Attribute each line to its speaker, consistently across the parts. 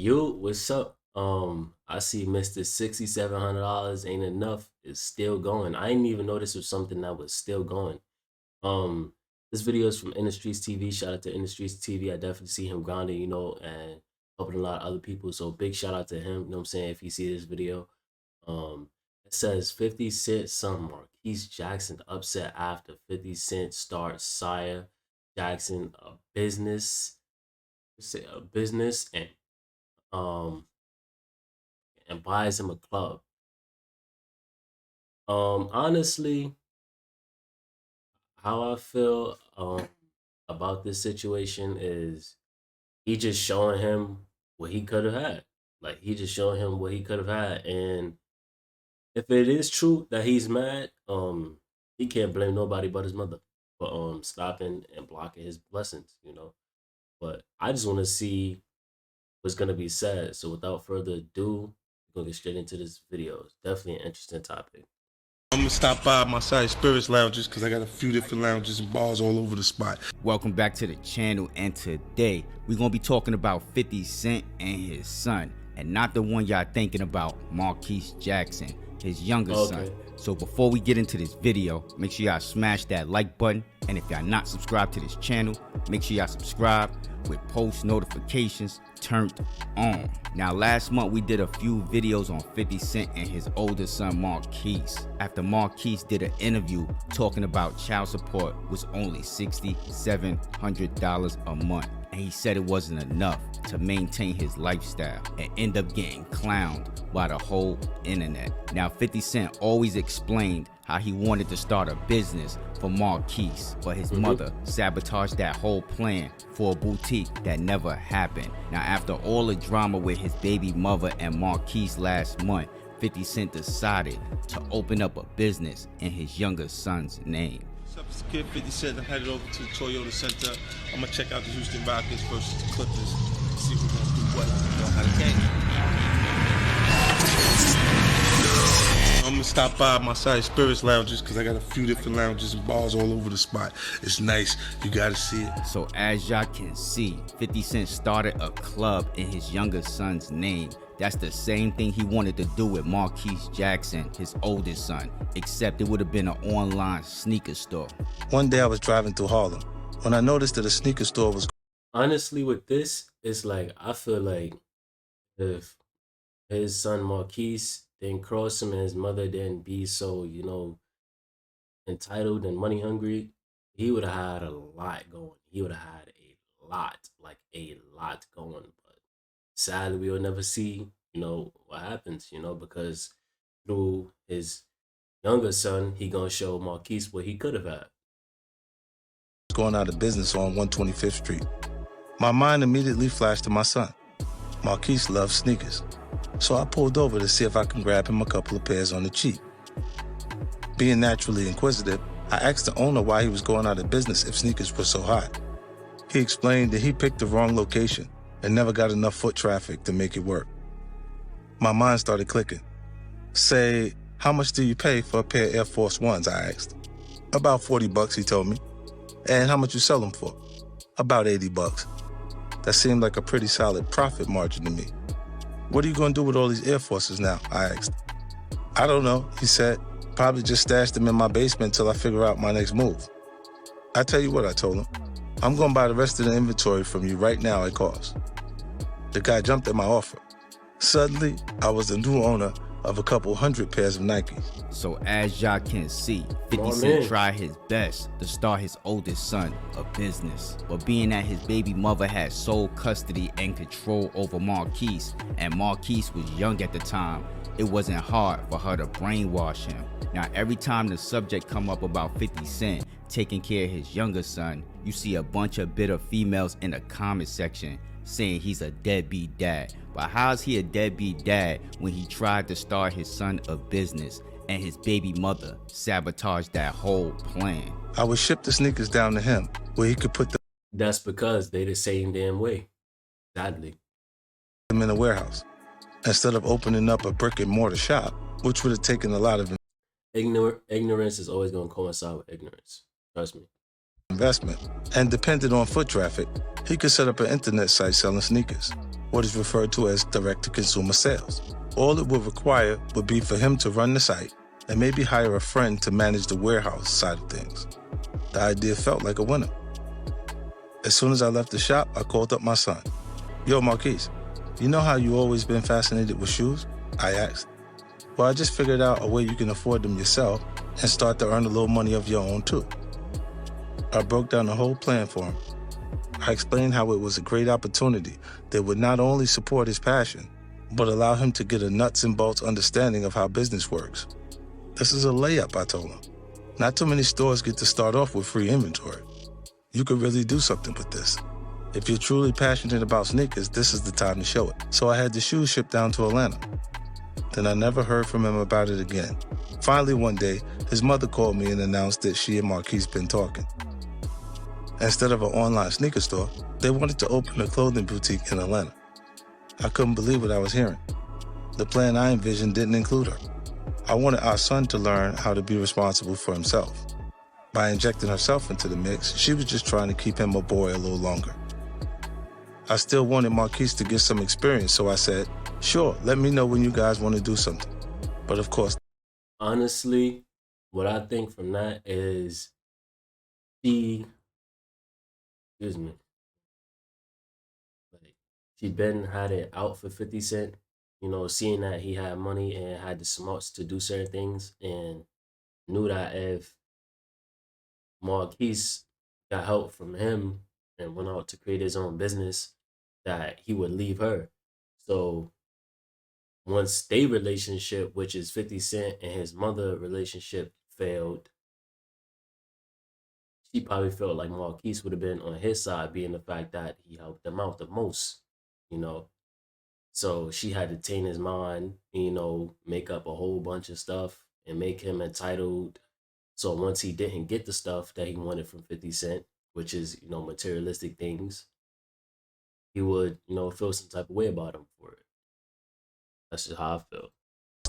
Speaker 1: Yo, what's up? I see Mr. $6,700 ain't enough is still going. I didn't even know this was something that was still going. Um, this video is from Industries TV. Shout out to Industries TV. I definitely see him grounded, and helping a lot of other people. So big shout out to him. You know what I'm saying? If you see this video, um, it says 50 Cent son Marquise Jackson upset after 50 Cent starts Sire Jackson a business um and buys him a club. Honestly, how I feel about this situation is he just showing him what he could have had. Like he just showing him what he could have had. And if it is true that he's mad, he can't blame nobody but his mother for stopping and blocking his blessings. But I just want to see what's gonna be said. So without further ado, we're gonna get straight into this video. It's definitely an interesting topic.
Speaker 2: I'm gonna stop by my Sire Spirits lounges because I got a few different lounges and bars all over the spot.
Speaker 3: Welcome back to the channel, and today we're gonna be talking about 50 Cent and his son, and not the one y'all thinking about, Marquise Jackson, his younger son. So before we get into this video, make sure y'all smash that like button, and if y'all not subscribed to this channel, make sure y'all subscribe with post notifications turned on. Now last month we did a few videos on 50 Cent and his older son Marquise, after Marquise did an interview talking about child support was only $6,700 a month, and he said it wasn't enough to maintain his lifestyle, and end up getting clowned by the whole internet. Now 50 Cent always explained how he wanted to start a business for Marquise, but his mother sabotaged that whole plan for a boutique that never happened. Now after all the drama with his baby mother and Marquise last month, 50 Cent decided to open up a business in his younger son's name.
Speaker 2: What's up, it's Kid 50 Cent. I'm headed over to the Toyota Center. I'm gonna check out the Houston Rockets versus the Clippers. See who's gonna do what. You know how to game. I'm gonna stop by my Sire Spirits lounges because I got a few different lounges and bars all over the spot. It's nice. You gotta see it.
Speaker 3: So as y'all can see, 50 Cent started a club in his younger son's name. That's the same thing he wanted to do with Marquise Jackson, his oldest son, except it would have been an online sneaker store.
Speaker 2: One day I was driving through Harlem when I noticed that a sneaker store was...
Speaker 1: Honestly, with this, it's like I feel like if his son Marquise didn't cross him and his mother didn't be so, entitled and money hungry, he would have had a lot going. He would have had a lot, like a lot going. But sadly, we'll never see, what happens, because through his younger son, he gonna show Marquise what he could have had.
Speaker 2: going out of business on 125th Street. My mind immediately flashed to my son. Marquise loves sneakers, so I pulled over to see if I can grab him a couple of pairs on the cheap. Being naturally inquisitive, I asked the owner why he was going out of business if sneakers were so hot. He explained that he picked the wrong location and never got enough foot traffic to make it work. My mind started clicking. Say, how much do you pay for a pair of Air Force Ones, I asked. About 40 bucks, he told me. And how much you sell them for? About 80 bucks. That seemed like a pretty solid profit margin to me. What are you going to do with all these Air Forces now? I asked. I don't know, he said. Probably just stash them in my basement till I figure out my next move. I tell you what, I told him. I'm going to buy the rest of the inventory from you right now at cost. The guy jumped at my offer. Suddenly, I was the new owner of a couple hundred pairs of Nikes.
Speaker 3: So as y'all can see, 50 Cent tried his best to start his oldest son a business. But being that his baby mother had sole custody and control over Marquise, and Marquise was young at the time, it wasn't hard for her to brainwash him. Now every time the subject come up about 50 Cent taking care of his younger son, you see a bunch of bitter females in the comment section saying he's a deadbeat dad. But how's he a deadbeat dad when he tried to start his son a business and his baby mother sabotaged that whole plan?
Speaker 2: I would ship the sneakers down to him where he could put them.
Speaker 1: That's because they the same damn way, sadly.
Speaker 2: Them in a warehouse instead of opening up a brick and mortar shop, which would have taken a lot of
Speaker 1: Ignorance is always going to coincide with ignorance. Trust me.
Speaker 2: Investment. And depending on foot traffic, he could set up an internet site selling sneakers. what is referred to as direct-to-consumer sales. All it would require would be for him to run the site and maybe hire a friend to manage the warehouse side of things. The idea felt like a winner. As soon as I left the shop, I called up my son. Yo, Marquise, you know how you always been fascinated with shoes? I asked. Well, I just figured out a way you can afford them yourself and start to earn a little money of your own too. I broke down the whole plan for him. I explained how it was a great opportunity that would not only support his passion, but allow him to get a nuts and bolts understanding of how business works. This is a layup, I told him. Not too many stores get to start off with free inventory. You could really do something with this. If you're truly passionate about sneakers, this is the time to show it. So I had the shoes shipped down to Atlanta. Then I never heard from him about it again. Finally, one day, his mother called me and announced that she and Marquise been talking. Instead of an online sneaker store, they wanted to open a clothing boutique in Atlanta. I couldn't believe what I was hearing. The plan I envisioned didn't include her. I wanted our son to learn how to be responsible for himself. By injecting herself into the mix, she was just trying to keep him a boy a little longer. I still wanted Marquise to get some experience, so I said, sure, let me know when you guys want to do something. But of course,
Speaker 1: honestly, what I think from that is she she been had it out for 50 Cent, seeing that he had money and had the smarts to do certain things, and knew that if Marquise got help from him and went out to create his own business, that he would leave her. So once their relationship, which is 50 Cent and his mother relationship, failed, she probably felt like Marquise would have been on his side, being the fact that he helped them out the most, you know. So she had to taint his mind, make up a whole bunch of stuff and make him entitled. So once he didn't get the stuff that he wanted from 50 Cent, which is, materialistic things, he would, feel some type of way about him for it. That's just how I feel.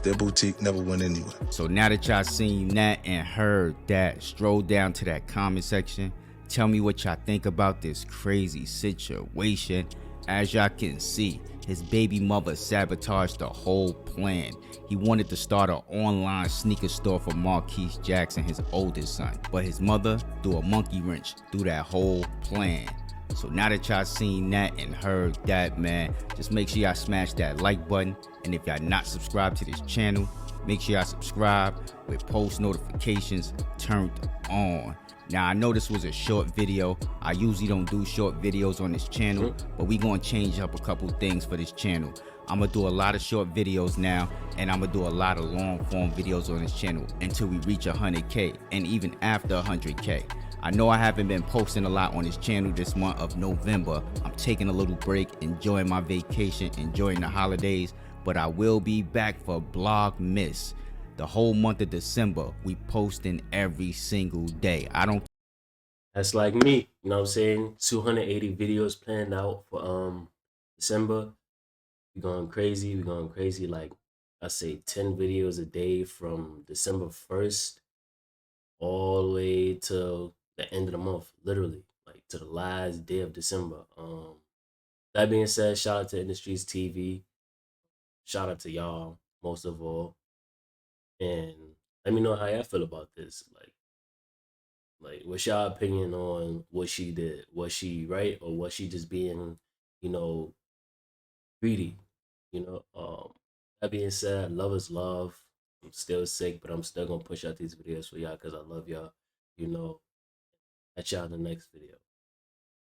Speaker 2: Their boutique never went anywhere.
Speaker 3: So now that y'all seen that and heard that, stroll down to that comment section. Tell me what y'all think about this crazy situation. As y'all can see, his baby mother sabotaged the whole plan. He wanted to start an online sneaker store for Marquise Jackson, his oldest son. But his mother threw a monkey wrench through that whole plan. So now that y'all seen that and heard that, man, just make sure y'all smash that like button. And if y'all not subscribed to this channel, make sure y'all subscribe with post notifications turned on. Now, I know this was a short video. I usually don't do short videos on this channel, but we gonna change up a couple things for this channel. I'm gonna do a lot of short videos now, and I'm gonna do a lot of long form videos on this channel until we reach 100K, and even after 100K. I know I haven't been posting a lot on this channel this month of November. I'm taking a little break, enjoying my vacation, enjoying the holidays, but I will be back for Vlogmas. The whole month of December, we posting every single day.
Speaker 1: That's like me, 280 videos planned out for December. We're going crazy. Like I say 10 videos a day from December 1st all the way till the end of the month, literally, like to the last day of December. That being said, shout out to Industries TV. Shout out to y'all, most of all. And let me know how y'all feel about this. Like what's y'all opinion on what she did? Was she right, or was she just being, greedy? That being said, love is love. I'm still sick, but I'm still gonna push out these videos for y'all because I love y'all. Catch y'all in the next video.